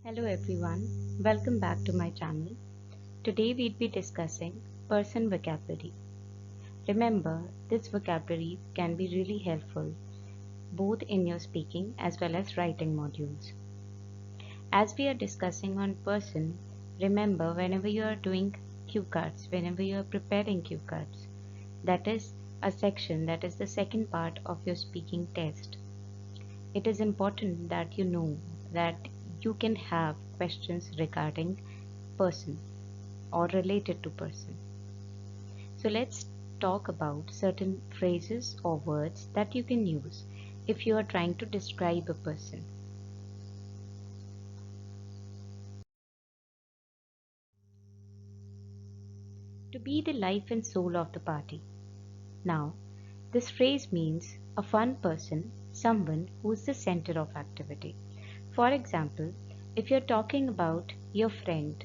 Hello everyone, welcome back to my channel. Today we'd be discussing person vocabulary. Remember, this vocabulary can be really helpful both in your speaking as well as writing modules. As we are discussing on person, remember whenever you are doing cue cards, whenever you are preparing cue cards, that is a section, that is the second part of your speaking test. It is important that you know that you can have questions regarding person or related to person. So let's talk about certain phrases or words that you can use if you are trying to describe a person. To be the life and soul of the party. Now, this phrase means a fun person, someone who is the center of activity. For example, if you're talking about your friend,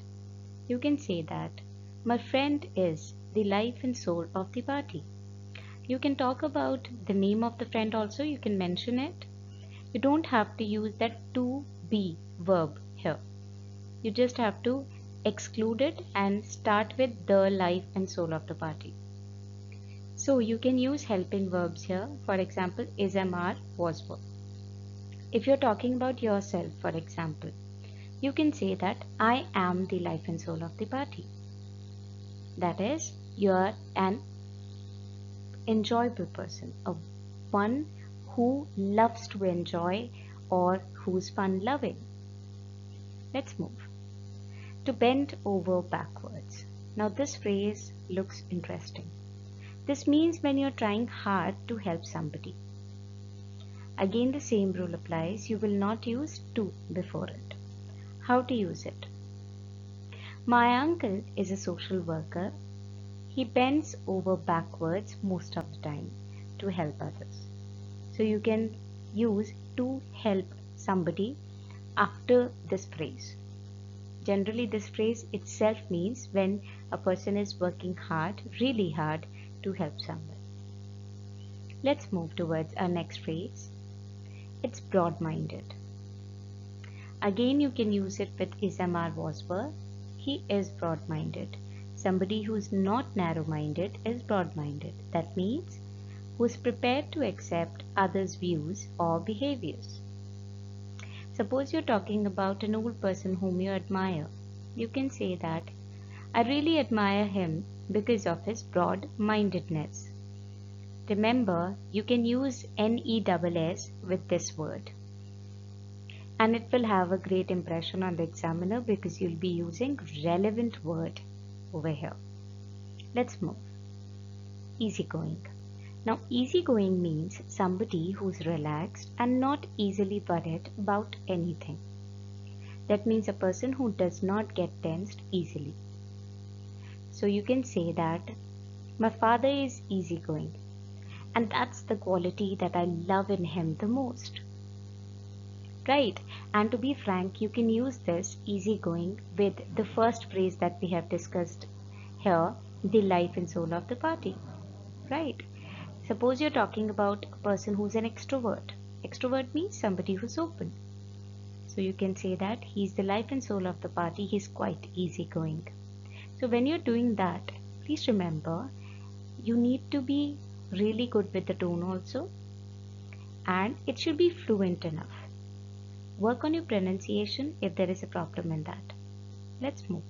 you can say that my friend is the life and soul of the party. You can talk about the name of the friend also, you can mention it. You don't have to use that to be verb here. You just have to exclude it and start with the life and soul of the party. So you can use helping verbs here. For example, is, am, are, was, were. If you're talking about yourself, for example, you can say that I am the life and soul of the party. That is, you're an enjoyable person, a one who loves to enjoy or who's fun loving. Let's move. To bend over backwards. Now this phrase looks interesting. This means when you're trying hard to help somebody. Again, the same rule applies. You will not use to before it. How to use it? My uncle is a social worker. He bends over backwards most of the time to help others. So you can use to help somebody after this phrase. Generally, this phrase itself means when a person is working hard, really hard, to help someone. Let's move towards our next phrase. It's broad-minded. Again, you can use it with is, am, are, was, were. He is broad-minded. Somebody who's not narrow-minded is broad-minded. That means who's prepared to accept others' views or behaviors. Suppose you're talking about an old person whom you admire. You can say that I really admire him because of his broad-mindedness. Remember, you can use NESS with this word. And it will have a great impression on the examiner because you'll be using relevant word over here. Let's move. Easygoing. Now, easygoing means somebody who's relaxed and not easily worried about anything. That means a person who does not get tensed easily. So you can say that my father is easygoing, and that's the quality that I love in him the most. Right? And to be frank, you can use this easygoing with the first phrase that we have discussed here, the life and soul of the party. Right? Suppose you're talking about a person who's an extrovert. Extrovert means somebody who's open. So you can say that he's the life and soul of the party, he's quite easygoing. So when you're doing that, please remember, you need to be really good with the tone also, and it should be fluent enough. Work on your pronunciation if there is a problem in that. Let's move.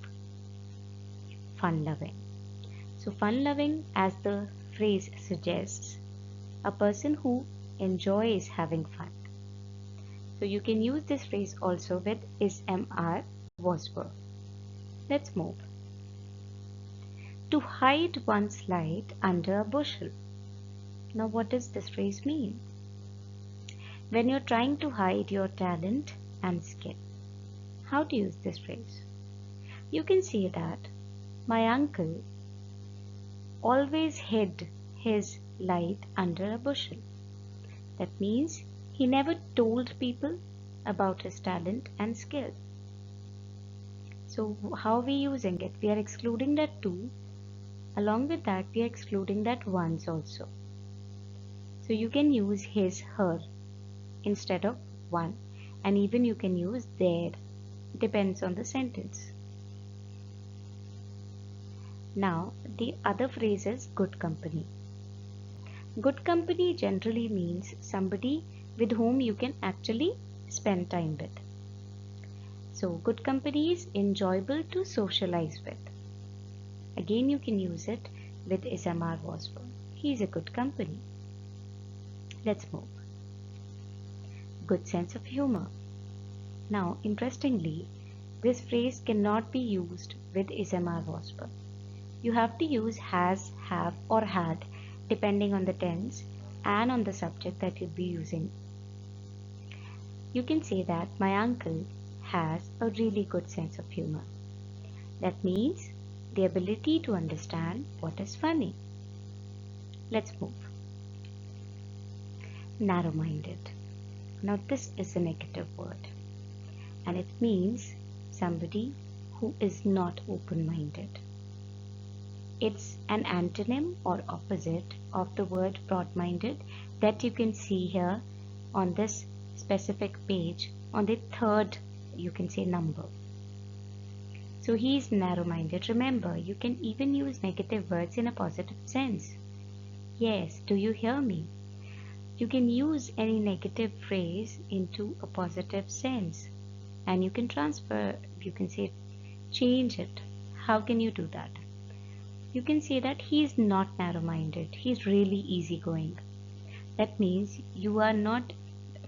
Fun loving. So fun loving, as the phrase suggests, a person who enjoys having fun. So you can use this phrase also with is, am, are, was, were. Let's move. To hide one's light under a bushel. Now what does this phrase mean? When you're trying to hide your talent and skill. How to use this phrase? You can say that my uncle always hid his light under a bushel. That means he never told people about his talent and skill. So how are we using it? We are excluding that to. Along with that, we are excluding that once also. So you can use his, her instead of one, and even you can use their depends on the sentence. Now, the other phrase is good company. Good company generally means somebody with whom you can actually spend time with. So, good company is enjoyable to socialize with. Again, you can use it with Isamar Waswa. He is a good company. Let's move. Good sense of humor. Now, interestingly, this phrase cannot be used with Isamar Waswa. You have to use has, have, or had depending on the tense and on the subject that you'll be using. You can say that my uncle has a really good sense of humor. That means the ability to understand what is funny. Let's move. Narrow-minded. Now this is a negative word and it means somebody who is not open-minded. It's an antonym or opposite of the word broad-minded that you can see here on this specific page on the third, you can say, number. So he is narrow-minded. Remember, you can even use negative words in a positive sense. Yes, do you hear me? You can use any negative phrase into a positive sense and you can transfer, you can say, change it. How can you do that? You can say that he is not narrow-minded. He is really easygoing. That means you are not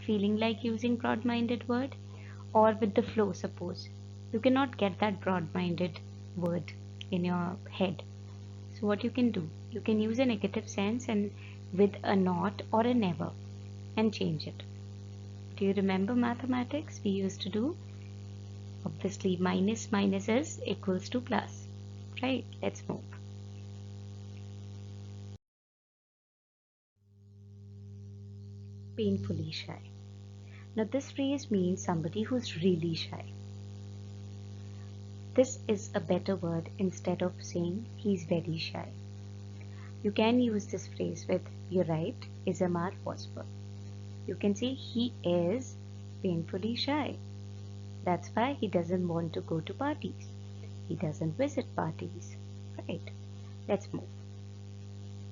feeling like using broad-minded word or with the flow, suppose. You cannot get that broad-minded word in your head. So what you can do, you can use a negative sense and with a not or a never and change it. Do you remember mathematics? We used to do, obviously, minus is equals to plus, right? Let's move. Painfully shy. Now this phrase means somebody who's really shy. This is a better word instead of saying he's very shy. You can use this phrase with you're right, Isamar Wasper. You can say he is painfully shy. That's why he doesn't want to go to parties. He doesn't visit parties. Right. Let's move.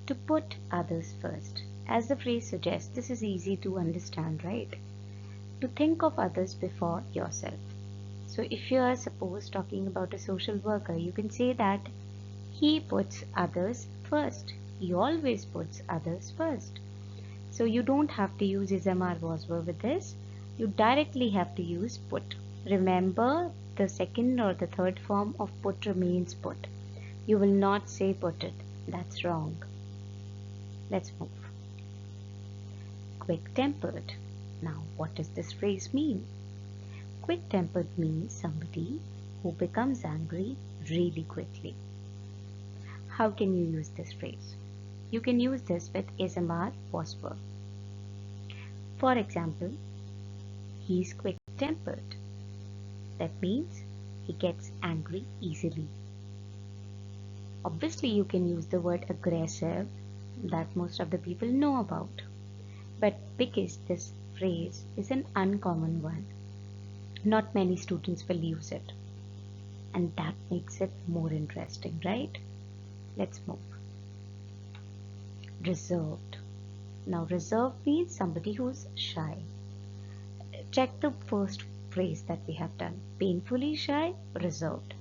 To put others first. As the phrase suggests, this is easy to understand, right? To think of others before yourself. So if you are suppose talking about a social worker, you can say that he puts others first. He always puts others first. So you don't have to use Isamar Waswa with this. You directly have to use put. Remember, the second or the third form of put remains put. You will not say put it. That's wrong. Let's move. Quick-tempered. Now, what does this phrase mean? Quick-tempered means somebody who becomes angry really quickly. How can you use this phrase? You can use this with Isamar Waswa. For example, he's quick-tempered. That means he gets angry easily. Obviously, you can use the word aggressive that most of the people know about. But because this phrase is an uncommon one, not many students will use it. And that makes it more interesting, right? Let's move. Reserved. Now, reserved means somebody who's shy. Check the first phrase that we have done. Painfully shy, reserved.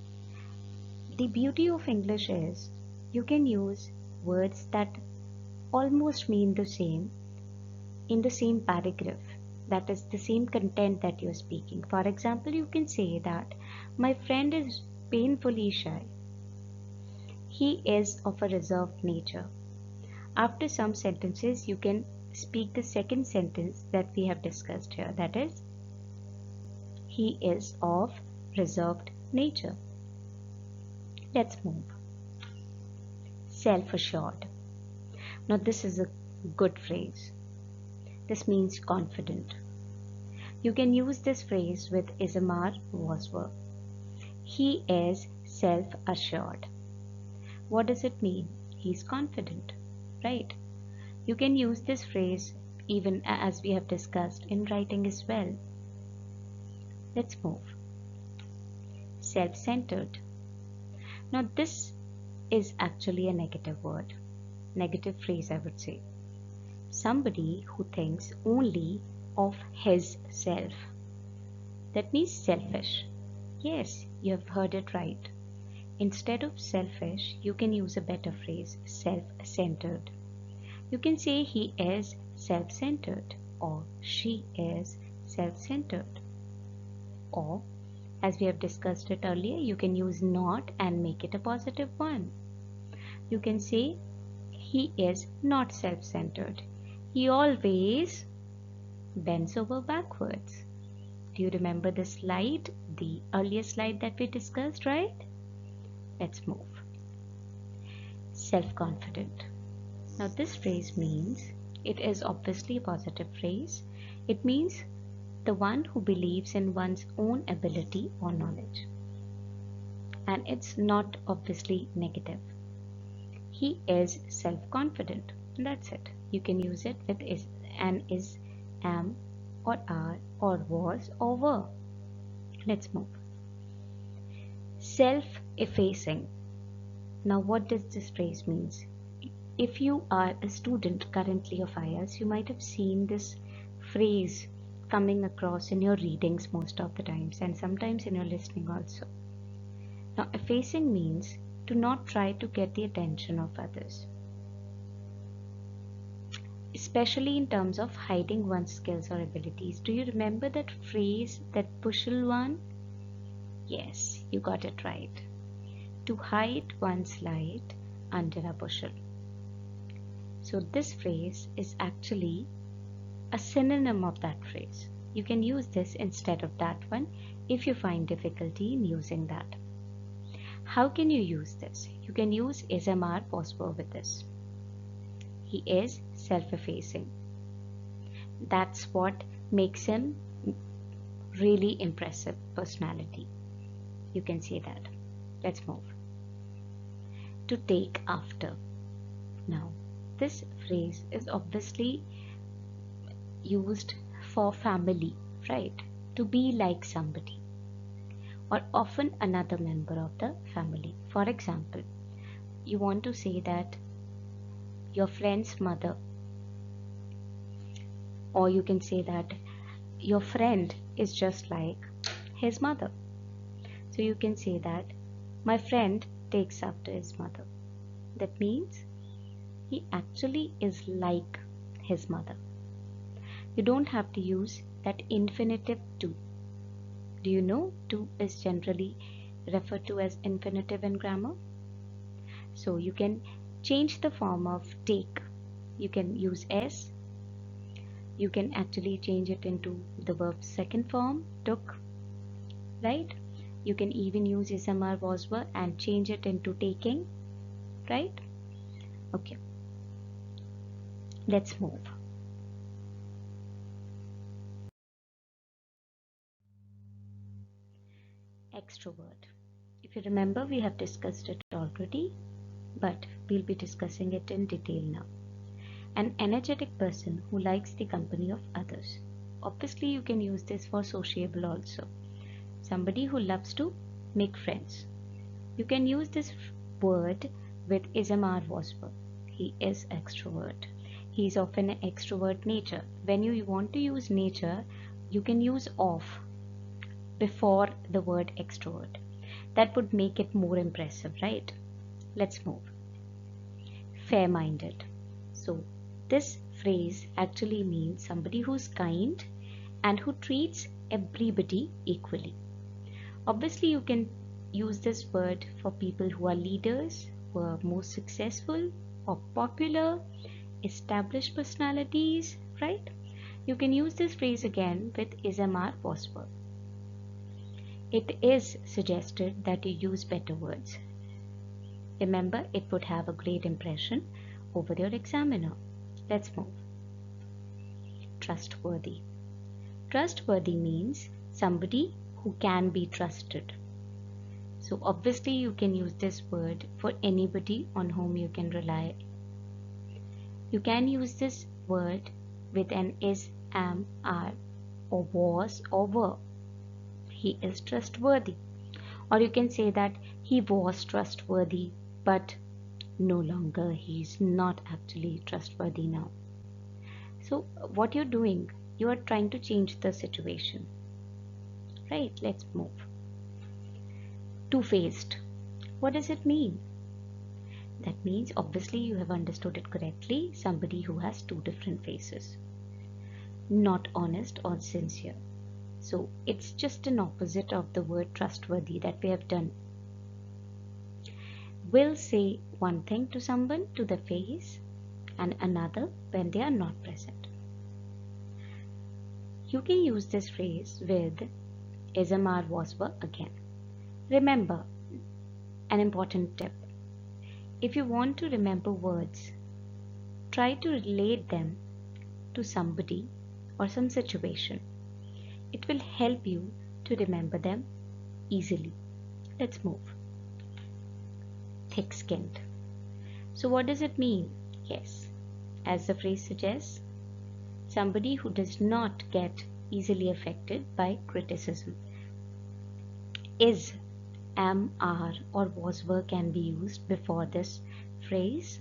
The beauty of English is you can use words that almost mean the same in the same paragraph. That is the same content that you're speaking. For example, you can say that my friend is painfully shy. He is of a reserved nature. After some sentences, you can speak the second sentence that we have discussed here. That is, he is of reserved nature. Let's move. Self-assured. Now this is a good phrase. This means confident. You can use this phrase with Isamar Waswa. He is self-assured. What does it mean? He's confident, right? You can use this phrase even as we have discussed in writing as well. Let's move. self-centered. Now this is actually a negative word, negative phrase I would say. Somebody who thinks only of his self. That means selfish. Yes, you have heard it right. Instead of selfish, you can use a better phrase, self-centered. You can say he is self-centered or she is self-centered. Or, as we have discussed it earlier, you can use not and make it a positive one. You can say he is not self-centered. He always bends over backwards. Do you remember the slide, the earlier slide that we discussed, right? Let's move. Self-confident. Now this phrase means, it is obviously a positive phrase. It means the one who believes in one's own ability or knowledge. And it's not obviously negative. He is self-confident. That's it. You can use it with is, an, is, am, or are, or was, or were. Let's move. Self-effacing. Now what does this phrase means? If you are a student currently of IELTS, you might have seen this phrase coming across in your readings most of the times and sometimes in your listening also. Now effacing means to not try to get the attention of others, especially in terms of hiding one's skills or abilities. Do you remember that phrase, that bushel one? Yes, you got it right. To hide one's light under a bushel. So this phrase is actually a synonym of that phrase. You can use this instead of that one if you find difficulty in using that. How can you use this? You can use is-am-are was were with this. He is self-effacing. That's what makes him really impressive personality. You can say that. Let's move. To take after. Now, this phrase is obviously used for family, right? To be like somebody, or often another member of the family. For example, you want to say that your friend's mother, or you can say that your friend is just like his mother. So you can say that my friend takes after his mother. That means he actually is like his mother. You don't have to use that infinitive to. Do you know to is generally referred to as infinitive in grammar? So you can change the form of take. You can use s. You can actually change it into the verb's second form, took, right? You can even use is-am-are was were and change it into taking, right? Okay. Let's move. Extrovert. If you remember, we have discussed it already, but we'll be discussing it in detail now. An energetic person who likes the company of others. Obviously, you can use this for sociable also. Somebody who loves to make friends. You can use this word with is-am-are was were. He is extrovert. He is of an extrovert nature. When you want to use nature, you can use of before the word extrovert. That would make it more impressive, right? Let's move. Fair-minded. So this phrase actually means somebody who's kind and who treats everybody equally. Obviously, you can use this word for people who are leaders, who are most successful or popular, established personalities, right? You can use this phrase again with is-am-are was were. It is suggested that you use better words. Remember, it would have a great impression over your examiner. Let's move. Trustworthy. Trustworthy means somebody who can be trusted. So obviously you can use this word for anybody on whom you can rely. You can use this word with an is, am, are, or was, or were. He is trustworthy. Or you can say that he was trustworthy, but no longer, he's not actually trustworthy now. So what you're doing, you are trying to change the situation, right? Let's move. Two-faced. What does it mean? That means obviously you have understood it correctly, somebody who has two different faces. Not honest or sincere. So it's just an opposite of the word trustworthy that we have done. Will say one thing to someone to the face and another when they are not present. You can use this phrase with ismr was were again. Remember, an important tip. If you want to remember words, try to relate them to somebody or some situation. It will help you to remember them easily. Let's move. Thick-skinned. So what does it mean? Yes, as the phrase suggests, somebody who does not get easily affected by criticism. Is, am, are or was were can be used before this phrase.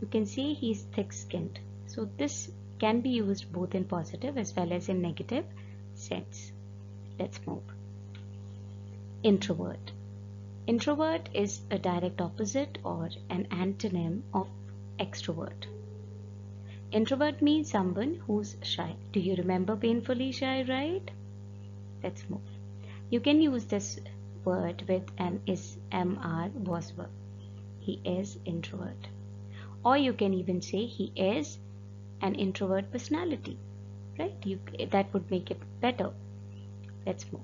You can say he is thick-skinned. So this can be used both in positive as well as in negative sense. Let's move. Introvert. Introvert is a direct opposite or an antonym of extrovert. Introvert means someone who's shy. Do you remember painfully shy, right? Let's move. You can use this word with an is, am, are, was, were. He is introvert. Or you can even say he is an introvert personality, right? That would make it better. Let's move.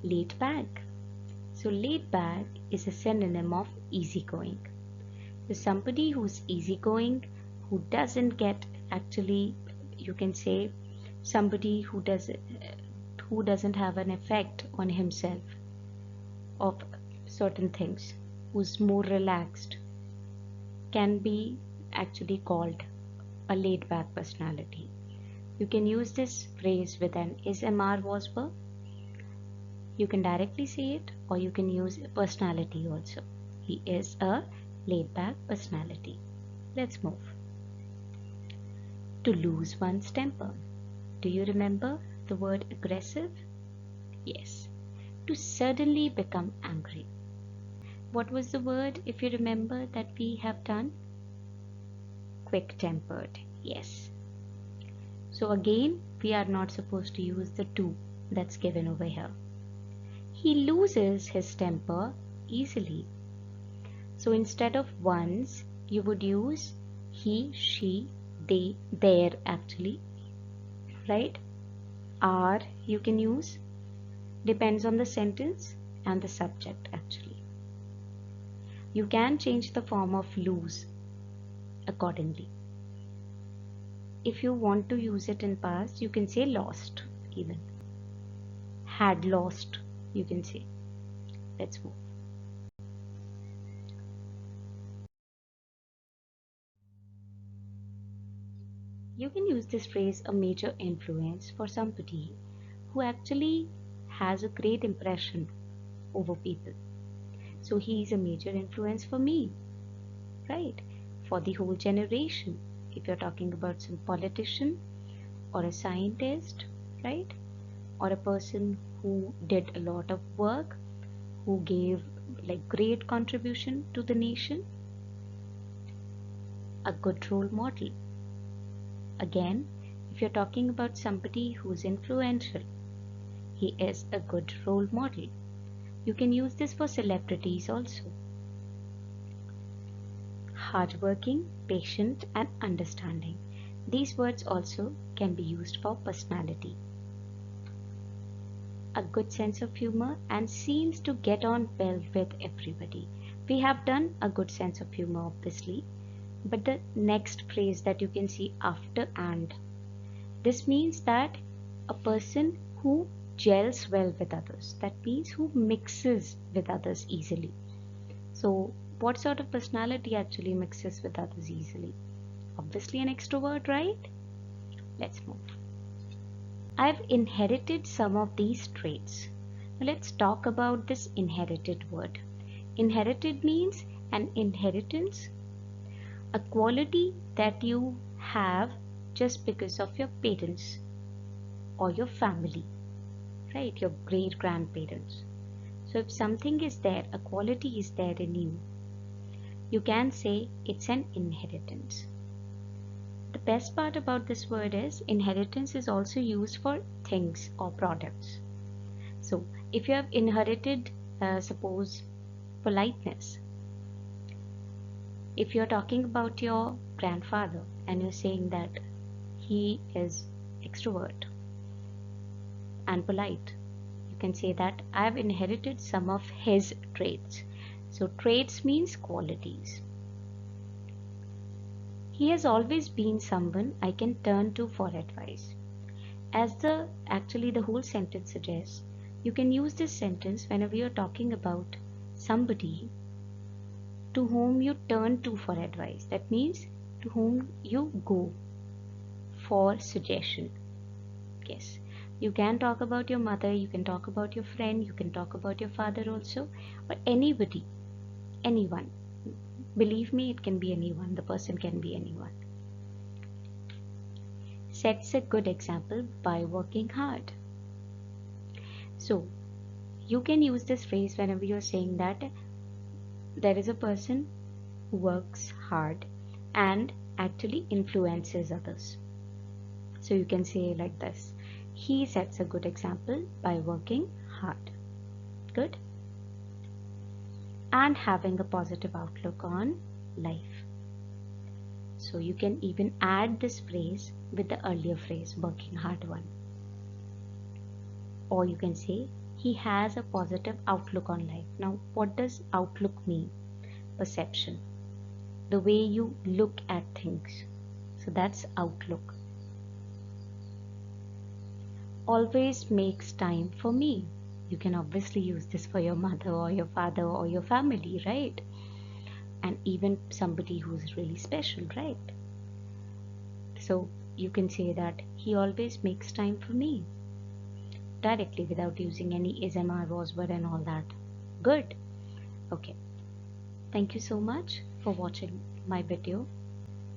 Laid back. So laid back is a synonym of easygoing. So somebody who's easygoing, who doesn't get actually, you can say somebody who doesn't have an effect on himself of certain things, who's more relaxed, can be actually called a laid back personality. You can use this phrase with an is, am, are, was, were. You can directly say it, or you can use personality also. He is a laid back personality. Let's move. To lose one's temper. Do you remember the word aggressive? Yes. To suddenly become angry. What was the word, if you remember, that we have done? Quick-tempered. Yes. So again, we are not supposed to use the to that's given over here. He loses his temper easily. So instead of once, you would use he, she, they, their actually, right? Are you can use, depends on the sentence and the subject actually. You can change the form of lose accordingly. If you want to use it in past, you can say lost even. Had lost, you can say. Let's move. You can use this phrase a major influence for somebody who actually has a great impression over people. So he is a major influence for me, right? For the whole generation. If you're talking about some politician or a scientist, right? Or a person who did a lot of work, who gave like great contribution to the nation. A good role model. Again, if you're talking about somebody who's influential, he is a good role model. You can use this for celebrities also. Hardworking, patient, and understanding. These words also can be used for personality. A good sense of humor and seems to get on well with everybody. We have done a good sense of humor obviously, but the next phrase that you can see after and, this means that a person who gels well with others, that means who mixes with others easily. So what sort of personality actually mixes with others easily? Obviously an extrovert, right? Let's move. I've inherited some of these traits. Now let's talk about this inherited word. Inherited means an inheritance, a quality that you have just because of your parents or your family, right? Your great grandparents. So if something is there, a quality is there in you, you can say it's an inheritance. The best part about this word is inheritance is also used for things or products. So if you have inherited, suppose, politeness, if you're talking about your grandfather and you're saying that he is extrovert and polite, you can say that I have inherited some of his traits. So traits means qualities. He has always been someone I can turn to for advice. As the whole sentence suggests, you can use this sentence whenever you're talking about somebody to whom you turn to for advice. That means to whom you go for suggestion. Yes, you can talk about your mother, you can talk about your friend, you can talk about your father also, or anybody, anyone. Believe me, it can be anyone, the person can be anyone. Sets a good example by working hard. So, you can use this phrase whenever you're saying that there is a person who works hard and actually influences others. So you can say like this: he sets a good example by working hard. Good. And having a positive outlook on life. So you can even add this phrase with the earlier phrase, working hard one. Or you can say he has a positive outlook on life. Now, what does outlook mean? Perception. The way you look at things. So that's outlook. Always makes time for me. You can obviously use this for your mother or your father or your family, right? And even somebody who's really special, right? So you can say that he always makes time for me directly without using any is, am, I, was, were and all that. Good. Okay. Thank you so much for watching my video.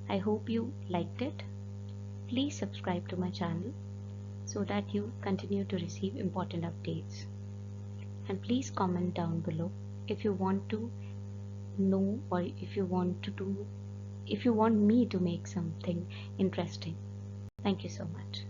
I hope you liked it. Please subscribe to my channel so that you continue to receive important updates. And please comment down below if you want to know, or if you want me to make something interesting. Thank you so much.